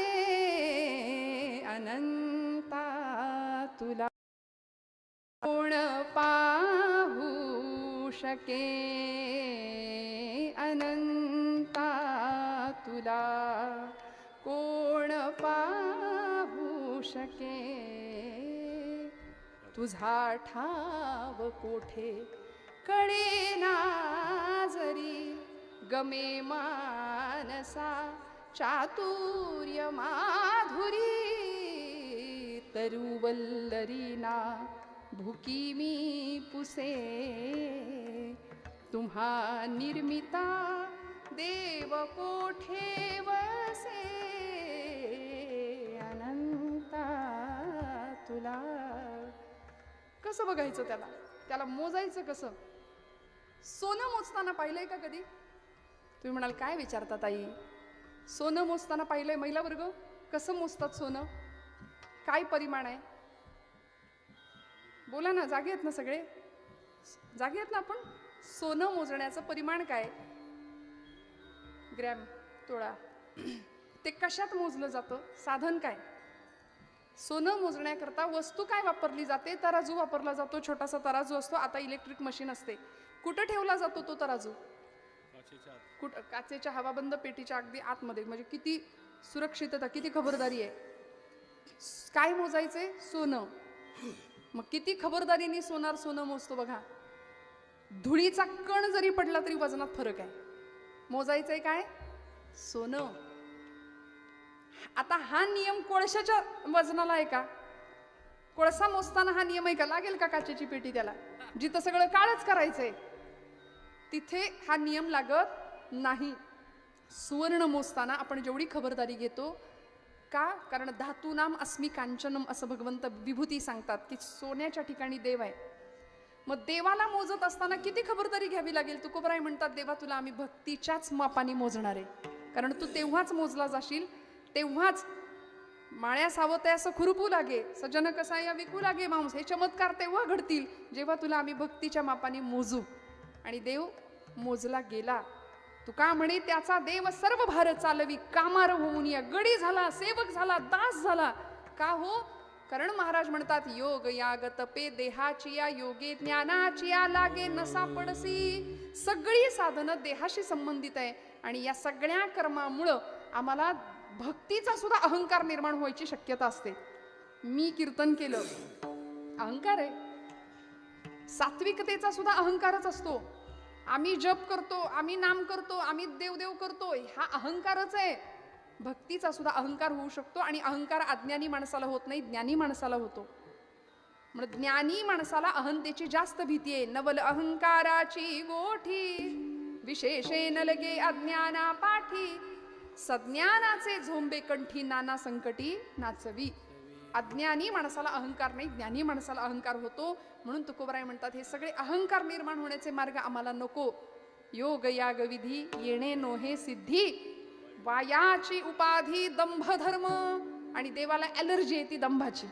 अनंता तुला कोण पाहू शके, अनंता तुला कोण पाहू शके. तुझा ठाव कोठे कळेना जरी, गमे मानसा चातुर्य माधुरी. तरुवल्लरीना भुकी मी पुसे, तुम्हा निर्मिता देव कोठे वसे, अनंता तुला. कसं बघायचं त्याला? त्याला मोजायचं कसं? सोनं मोजताना पाहिलंय का कधी? तुम्ही म्हणाल काय विचारता ताई, सोनं मोजताना पाहिलंय? महिला वर्ग कसं मोजतात सोनं? काय परिमाण आहे? बोला ना, जागे आहेत ना सगळे? जागे आहेत ना आपण? सोनं मोजण्याचं परिमाण काय? ग्रॅम, तोळा. ते कशात मोजलं जातं? साधन काय? सोनं मोजण्याकरता वस्तू काय वापरली जाते? तराजू वापरला जातो. छोटासा तराजू असतो. आता इलेक्ट्रिक मशीन असते. कुठं ठेवला जातो तो तराजू? कुठं? काचेच्या हवाबंद पेटीच्या अगदी आतमध्ये. म्हणजे किती सुरक्षितता, किती खबरदारी आहे. काय मोजायचंय? सोनं. मग किती खबरदारीने सोनं मोजतो बघा. धुळीचा कण जरी पडला तरी वजनात फरक आहे. मोजायचंय काय? सोनं. आता हा नियम कोळशाच्या वजनाला आहे का? कोळसा मोजताना हा नियम आहे का? लागेल का काचेची पेटी त्याला? जिथं सगळं काळच करायचंय तिथे हा नियम लागत नाही. सुवर्ण मोजताना आपण जेवढी खबरदारी घेतो का? कारण धातूनाम अस्मि कांचनम असं भगवंत विभूती सांगतात की सोन्याच्या ठिकाणी देव आहे. मग देवाला मोजत असताना किती खबरदारी घ्यावी लागेल? तुकोबराय म्हणतात देवा तुला आम्ही भक्तीच्याच मापाने मोजणार आहे. कारण तू तेव्हाच मोजला जाशील, तेव्हाच माळ्या सावते असं खुरपू लागे, सजन कसाया विकू लागे मांस. हे चमत्कार तेव्हा घडतील जेव्हा तुला आम्ही भक्तीच्या मापाने मोजू. आणि देव मोजला गेला. तुका म्हणे त्याचा देव सर्व भार चालवी, कामार होऊन या गडी झाला, सेवक झाला, दास झाला. का हो? कारण महाराज म्हणतात योग याग तपे देहाची या, योगे ज्ञानाची या, लागे न सापडसी. सगळी साधनं देहाशी संबंधित आहे. आणि या सगळ्या कर्मामुळं आम्हाला भक्तीचा सुद्धा अहंकार निर्माण व्हायची शक्यता असते. मी कीर्तन केलं, अहंकार आहे. सात्विकतेचा सुद्धा अहंकारच असतो. आम्ही जप करतो, आम्ही नाम करतो, आम्ही देवदेव करतो, हा अहंकारच आहे. भक्तीचा सुद्धा अहंकार होऊ शकतो. आणि अहंकार अज्ञानी माणसाला होत नाही, ज्ञानी माणसाला होतो. म्हणजे ज्ञानी माणसाला अहंतेची जास्त भीती आहे. नवल अहंकाराची गोठी, विशेषेन लगे अज्ञाना पाठी. सज्ञानाचे झोंबे कंठी, नाना संकटी नाचवी. अज्ञानी माणसाला अहंकार नाही, ज्ञानी माणसाला अहंकार होतो. म्हणून तुकोबराय म्हणतात हे सगळे अहंकार निर्माण होण्याचे मार्ग आम्हाला नको. योग याग विधी येणे नोहे सिद्धी, वायाची उपाधी दंभ धर्म. आणि देवाला ॲलर्जी आहे ती दंभाची.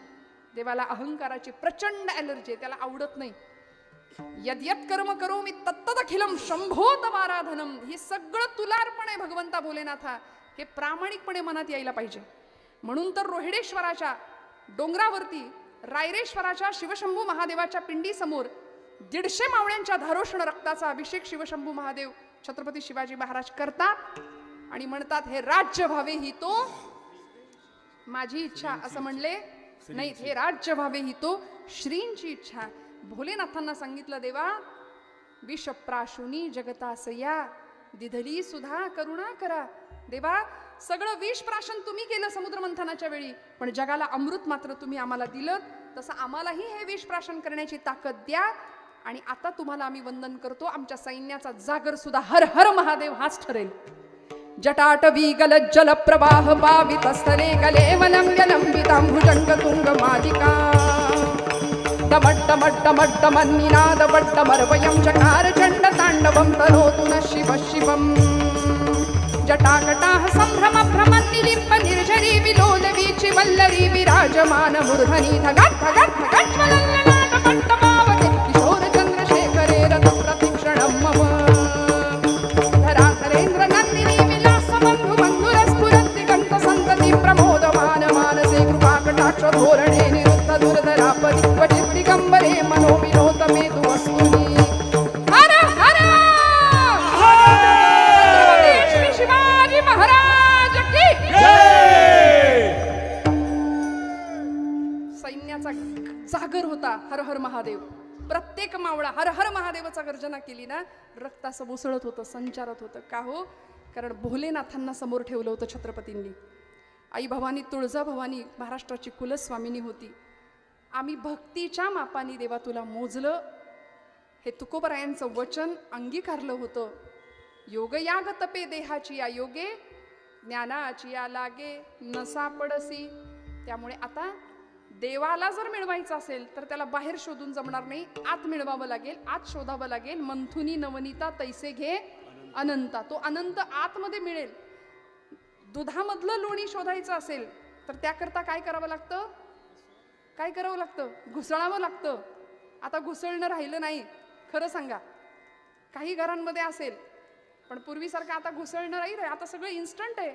देवाला अहंकाराची प्रचंड ॲलर्जी आहे, त्याला आवडत नाही. यद्यत कर्म करोमि तत्तदखिलम शंभोत आराधनम. हे सगळं तुला अर्पण आहे भगवंता भोलेनाथा. हे प्रामाणिकपणे मनात यायला पाहिजे. म्हणून तर रोहिडेश्वराच्या डोंगरावरती रायरेश्वराच्या शिवशंभू महादेवाच्या पिंडी समोर 150 मावळ्यांच्या धारोष्ण रक्ताचा अभिषेक शिवशंभू महादेव छत्रपती शिवाजी महाराज करतात आणि म्हणतात हे राज्य व्हावे ही तो माझी इच्छा. असं म्हणले नाही, हे राज्य व्हावे ही तो श्रींची इच्छा. भोलेनाथांना सांगितलं देवा विषप्राशुनी जगतासया दिधली सुधा करुणा करा. देवा सगळं विष प्राशन तुम्ही केलं समुद्र मंथनाच्या वेळी, पण जगाला अमृत मात्र तुम्ही आम्हाला दिलं. तसं आम्हालाही हे विष प्राशन करण्याची ताकद द्या. आणि आता तुम्हाला आम्ही वंदन करतो. आमच्या सैन्याचा जागर सुद्धा हर हर महादेव हाच ठरेल. जटाटवी गलज्जल प्रवाह पावित स्थले गले वलंब्यलंबितांभुजंग तुंग मालिका दमड्डमड्डमड्डमन्निनाद बड्डमर्वयं चकार चण्ड ताण्डवं तनोतु न शिव शिवम्. जटाकटाः सम्भ्रम भ्रमन्निलिम्ब निर्झरी विलोल वीचि वल्लरी विराजमान मूर्धनि धगट् धगट् धगट् ज्वलल्ललाट पट्टपावते किशोर चन्द्रशेखरे रथ प्रतीक्षणं मम. धराधरेन्द्र नन्दिनी विलास बन्धु बन्धुरस्फुरन्ति कण्ठ सन्तति प्रमोदमान मानसे कृपाकटाक्ष धोरणे निरुद्ध दुर्धरापदि क्वचित् दिगम्बरे मनोविनोद मेतु वस्तुनि. हर हर छत्रपती शिवाजी महाराज की सैन्याचा जागर होता हर हर महादेव. प्रत्येक मावळा हर हर महादेवाचा गर्जना केली ना, रक्त असं उसळत होतं, संचारत होतं. का हो? कारण भोलेनाथांना समोर ठेवलं होतं छत्रपतींनी. आई भवानी तुळजा भवानी महाराष्ट्राची कुलस्वामिनी होती. आम्ही भक्तीच्या मापाने देवा तुला मोजलं. हे तुकोबरायांचं वचन अंगीकारलं होतं. योगयाग तपे देहाची या योगे ज्ञानाची या लागे न सापडसी. त्यामुळे आता देवाला जर मिळवायचं असेल तर त्याला बाहेर शोधून जमणार नाही, आत मिळवावं लागेल, आत शोधावं लागेल. मंथुनी नवनीता तैसे घे अनंता. तो अनंत आतमध्ये मिळेल. दुधामधलं लोणी शोधायचं असेल तर त्याकरता काय करावं लागतं? काय करावं लागतं? घुसळावं लागतं. आता घुसळणं राहिलं नाही. खरं सांगा, काही घरांमध्ये असेल, पण पूर्वीसारखं आता घुसळणं राहील. आता सगळं इन्स्टंट आहे.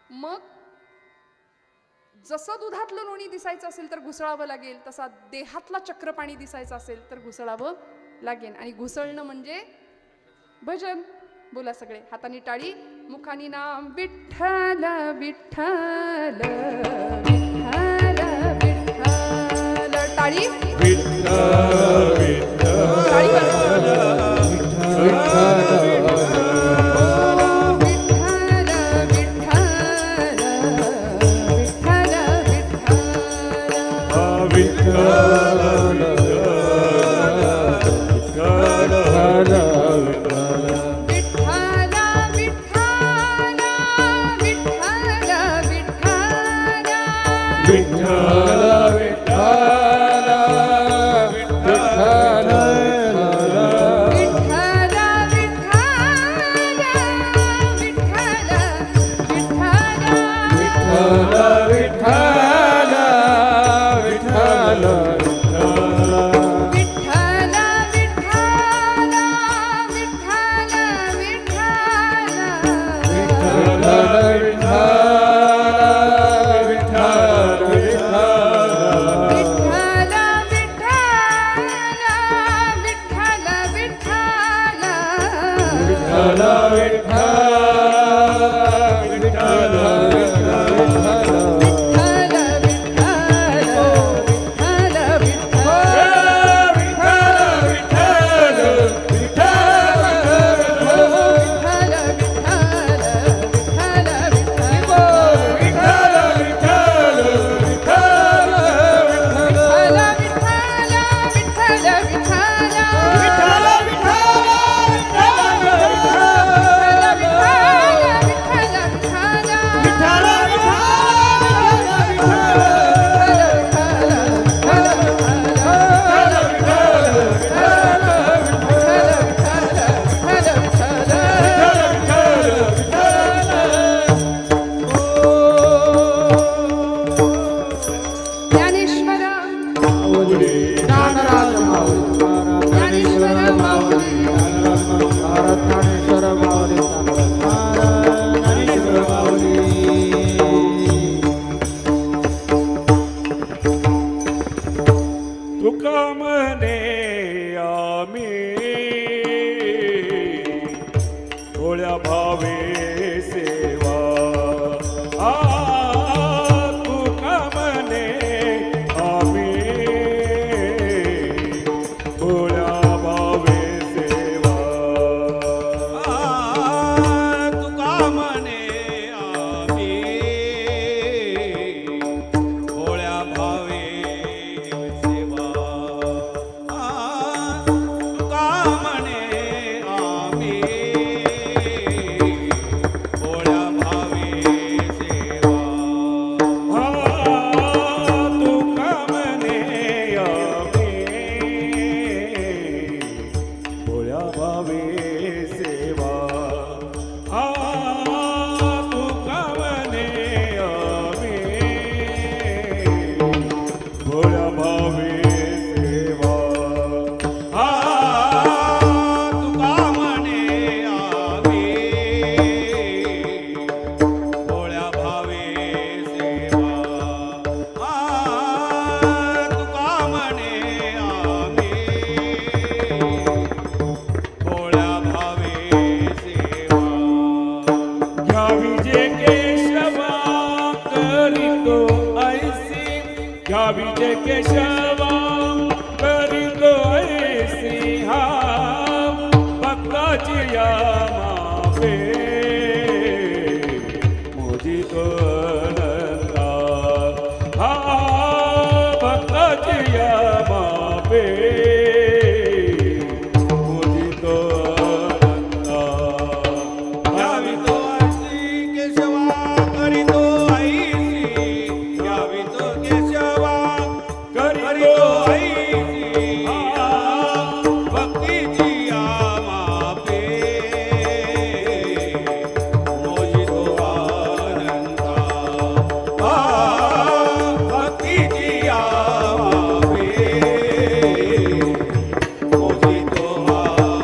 मग जसं दुधातलं लोणी दिसायचं असेल तर घुसळावं लागेल, तसा देहातला चक्रपाणी दिसायचं असेल तर घुसळावं लागेल. आणि घुसळणं म्हणजे भजन. बोला सगळे, हातानी टाळी, मुखानी नाम विठ्ठल विठ्ठल विठ्ठल विठ्ठल. टाळी टाळी विजय केशवा करीतो ऐसी हा भक्ताची या मापे मोजितो अनंता हा भक्ताची या मापे मोजितो अनंता यावी तो ऐसी केशवा करीतो ऐसी यावी तो केशवा करीतो ऐसी भक्तीची या मापे मोजितो अनंता भक्तीची या मापे मोजितो अनंता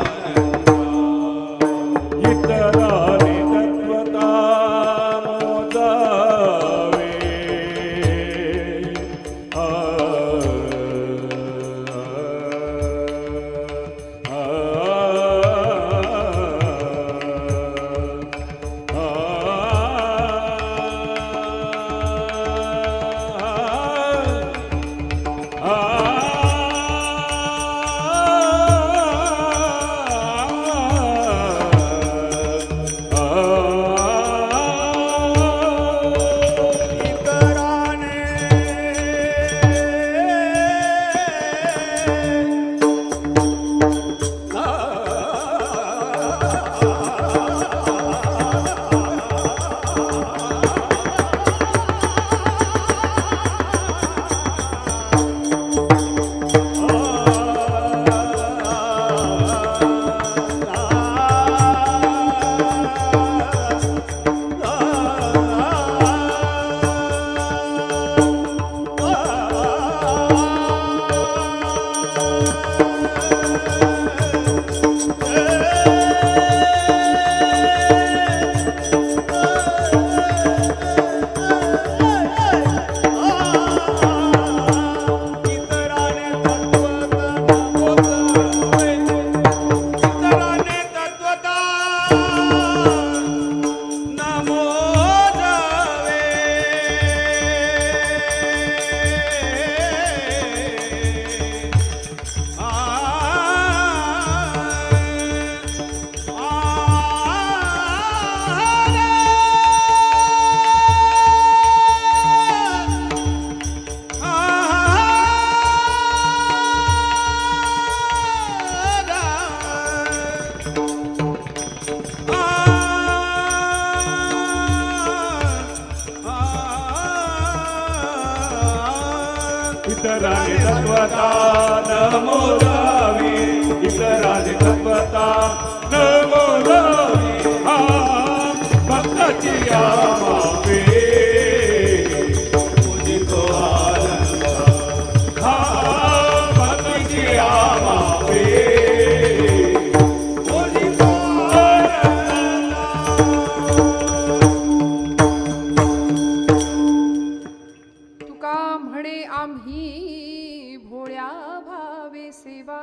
इतराने तत्वता मोजावे इतराने तत्वता न मोजावी इतराने तत्वता न मोजावी हा भक्ताची या मापे मोजितो आनंदा हा भक्ताची या मापे मोजितो आनंदा तुका म्हणे आम्ही भोळ्या भावे सेवा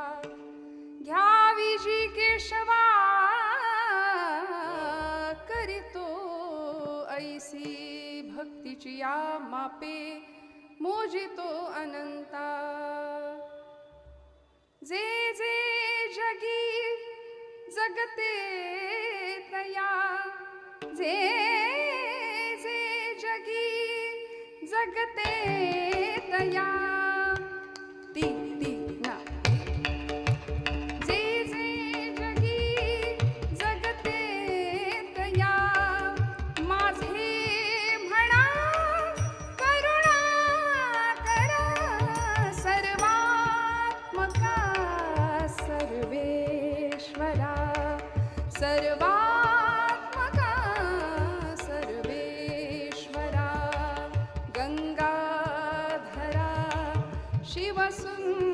घ्यावी जी केशवा करीतो ऐसी भक्तीची या मापे मोजितो अनंता जे जे जगी जगते तया जे जे जगी जगते तया ती ती ना जे जे जगी जगते तया माझे म्हणा करुणा करा सर्वात्मका सर्वेश्वरा सर्वात्मका सर्वेश्वरा गंगाधरा शिवसुंदरा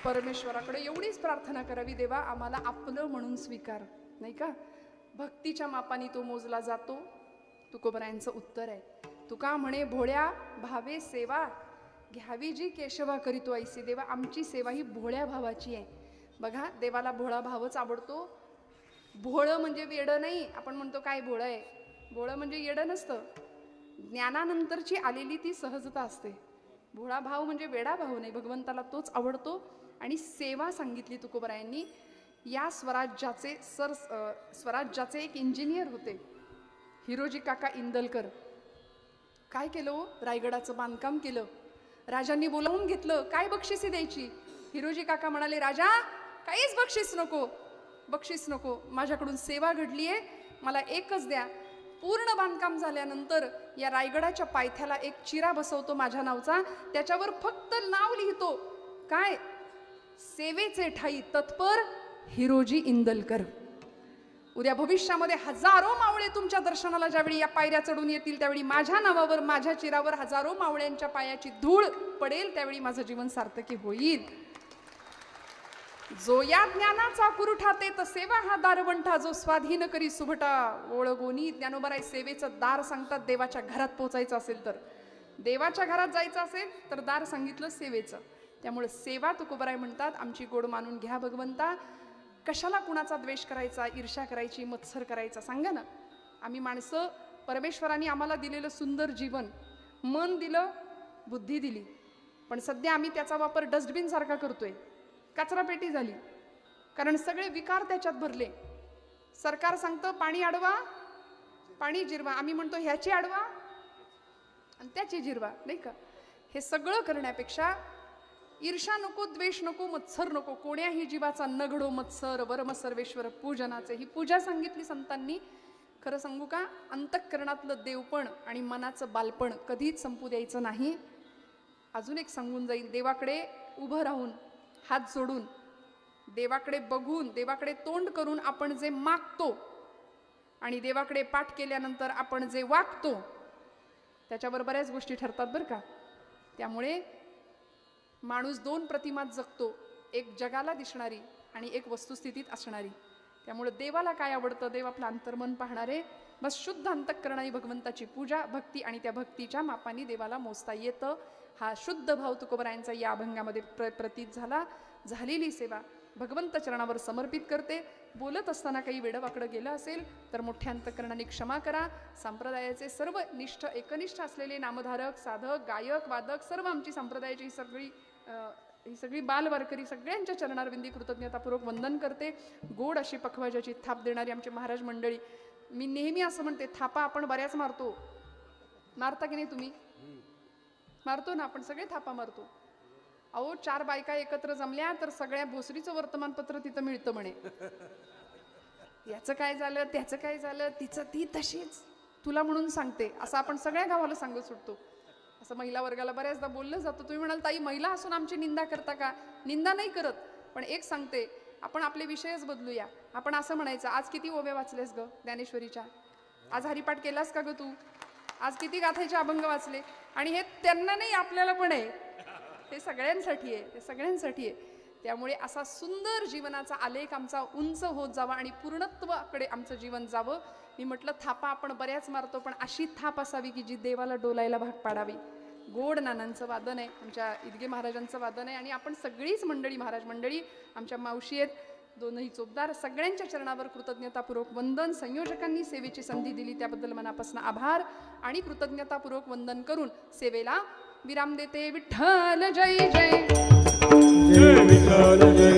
परमेश्वराकडे एवढीच प्रार्थना करावी, देवा आम्हाला आपलं म्हणून स्वीकार, नाही का? भक्तीच्या मापाने तो मोजला जातो. तुकोबरायांचं उत्तर आहे. तुका म्हणे भोळ्या भावे सेवा घ्यावी जी केशवा करीतो ऐसी. देवा आमची सेवा ही भोळ्या भावाची आहे. बघा, देवाला भोळा भावच आवडतो. भोळं म्हणजे वेडं नाही. आपण म्हणतो काय भोळं आहे, भोळं म्हणजे येडं नसतं. ज्ञानानंतरची आलेली ती सहजता असते. भोळा भाव म्हणजे वेडा भाव नाही, भगवंताला तोच आवडतो. आणि सेवा सांगितली तुकोबरायांनी. या स्वराज्याचे एक इंजिनियर होते, हिरोजी काका इंदलकर. काय केलं हो? रायगडाचं बांधकाम केलं. राजांनी बोलावून घेतलं, काय बक्षिसी द्यायची? हिरोजी काका म्हणाले, राजा काहीच बक्षीस नको, माझ्याकडून सेवा घडली आहे, मला एकच द्या. पूर्ण बांधकाम झाल्यानंतर या रायगडाच्या पायथ्याला एक चिरा बसवतो माझ्या नावचा, त्याच्यावर फक्त नाव लिहितो, काय? सेवेचे ठाई तत्पर हिरोजी इंदलकर. उद्या भविष्यामध्ये हजारो मावळे तुमच्या दर्शनाला ज्यावेळी या पायऱ्या चढून येतील, त्यावेळी माझ्या नावावर, माझ्या चिरावर हजारो मावळ्यांच्या पायाची धूळ पडेल, त्यावेळी माझं जीवन सार्थकी होईल. जो या ज्ञानाचा कुरुठा ते तर सेवा हा दारवंठा, जो स्वाधीन करी सुभटा ओळगोनी. ज्ञानोबराय सेवेचं दार सांगतात. देवाच्या घरात पोहोचायचं असेल तर, देवाच्या घरात जायचं असेल तर दार सांगितलं सेवेचं. त्यामुळे सेवा तुकोबराय म्हणतात, आमची गोड मानून घ्या भगवंता. कशाला कुणाचा द्वेष करायचा, ईर्ष्या करायची, मत्सर करायचा? सांगा ना. आम्ही माणसं, परमेश्वराने आम्हाला दिलेलं सुंदर जीवन, मन दिलं, बुद्धी दिली, पण सध्या आम्ही त्याचा वापर डस्टबिन सारखा करतोय. कचरा पेटी झाली, कारण सगळे विकार त्याच्यात भरले. सरकार सांगतं पाणी अडवा, पाणी जिरवा, आम्ही म्हणतो ह्याची अडवा आणि त्याची जिरवा, नाही का? हे सगळं करण्यापेक्षा ईर्षा नको, द्वेष नको, मत्सर नको. कोण्याही जीवाचा न घडो मत्सर, वरम सर्वेश्वर पूजनाचे. ही पूजा सांगितली संतांनी. खरं सांगू का, अंतःकरणातलं देवपण आणि मनाचं बालपण कधीच संपू द्यायचं नाही. अजून एक सांगून जाईल, देवाकडे उभं राहून, हात जोडून, देवाकडे बघून, देवाकडे तोंड करून आपण जे मागतो आणि देवाकडे पाठ केल्यानंतर आपण जे वागतो, त्याच्यावर बऱ्याच गोष्टी ठरतात बरं का. त्यामुळे माणूस दोन प्रतिमात जगतो, एक जगाला दिसणारी आणि एक वस्तुस्थितीत असणारी. त्यामुळे देवाला काय आवडतं, देव आपलं अंतर्मन पाहणारे. बस शुद्ध अंतःकरणाने भगवंताची पूजा, भक्ती आणि त्या भक्तीच्या मापाने देवाला मोजता येतं. हा शुद्ध भाव तुकोबरायांचा या अभंगामध्ये प्रतीत झाला. झालेली सेवा भगवंत चरणावर समर्पित करते. बोलत असताना काही वेडवाकडं गेलं असेल तर मोठ्या अंतःकरणाने क्षमा करा. संप्रदायाचे सर्व निष्ठ, एकनिष्ठ असलेले नामधारक, साधक, गायक, वादक, सर्व आमची संप्रदायाची ही सगळी बालवारकरी सगळ्यांच्या चरणारविंदी कृतज्ञतापूर्वक वंदन करते. गोड अशी पखवाजाची थाप देणारी आमची महाराज मंडळी. मी नेहमी असं म्हणते, थापा आपण बऱ्याच मारतो. मारता की नाही तुम्ही? मारतो ना आपण, सगळे थापा मारतो. अहो, 4 बायका एकत्र जमल्या तर सगळ्या भोसरीचं वर्तमानपत्र तिथं मिळतं म्हणे. याचं काय झालं, त्याचं काय झालं, तिचं ती तशीच, तुला म्हणून सांगते, असं आपण सगळ्या गावाला सांगत सुटतो. असं महिला वर्गाला बऱ्याचदा बोललं जातं. तुम्ही म्हणाल, ताई महिला असून आमची निंदा करता का? निंदा नाही करत, पण एक सांगते, आपण आपले विषयच बदलूया. आपण असं म्हणायचं, आज किती ओव्या वाचलेस ग ज्ञानेश्वरीच्या? आज हरिपाठ केलास का ग तू? आज किती गाथेचे अभंग वाचले? आणि हे त्यांना नाही, आपल्याला पण आहे. हे सगळ्यांसाठी आहे, हे सगळ्यांसाठी आहे. त्यामुळे असा सुंदर जीवनाचा आलेख आमचा उंच होत जावा आणि पूर्णत्वाकडे आमचं जीवन जावं. मी म्हटलं, थापा आपण बऱ्याच मारतो, पण अशी थाप असावी की जी देवाला डोलायला भाग पाडावी. गोड नानांचं वादन आहे, आमच्या इदगे महाराजांचं वादन आहे, आणि आपण सगळीच मंडळी, महाराज मंडळी, आमच्या मावशी आहेत, दोनही चोपदार, सगळ्यांच्या चरणावर कृतज्ञतापूर्वक वंदन. संयोजकांनी सेवेची संधी दिली त्याबद्दल मनापासून आभार आणि कृतज्ञतापूर्वक वंदन करून सेवेला विराम देते. विठ्ठल जय जय. जय विठ्ठल जय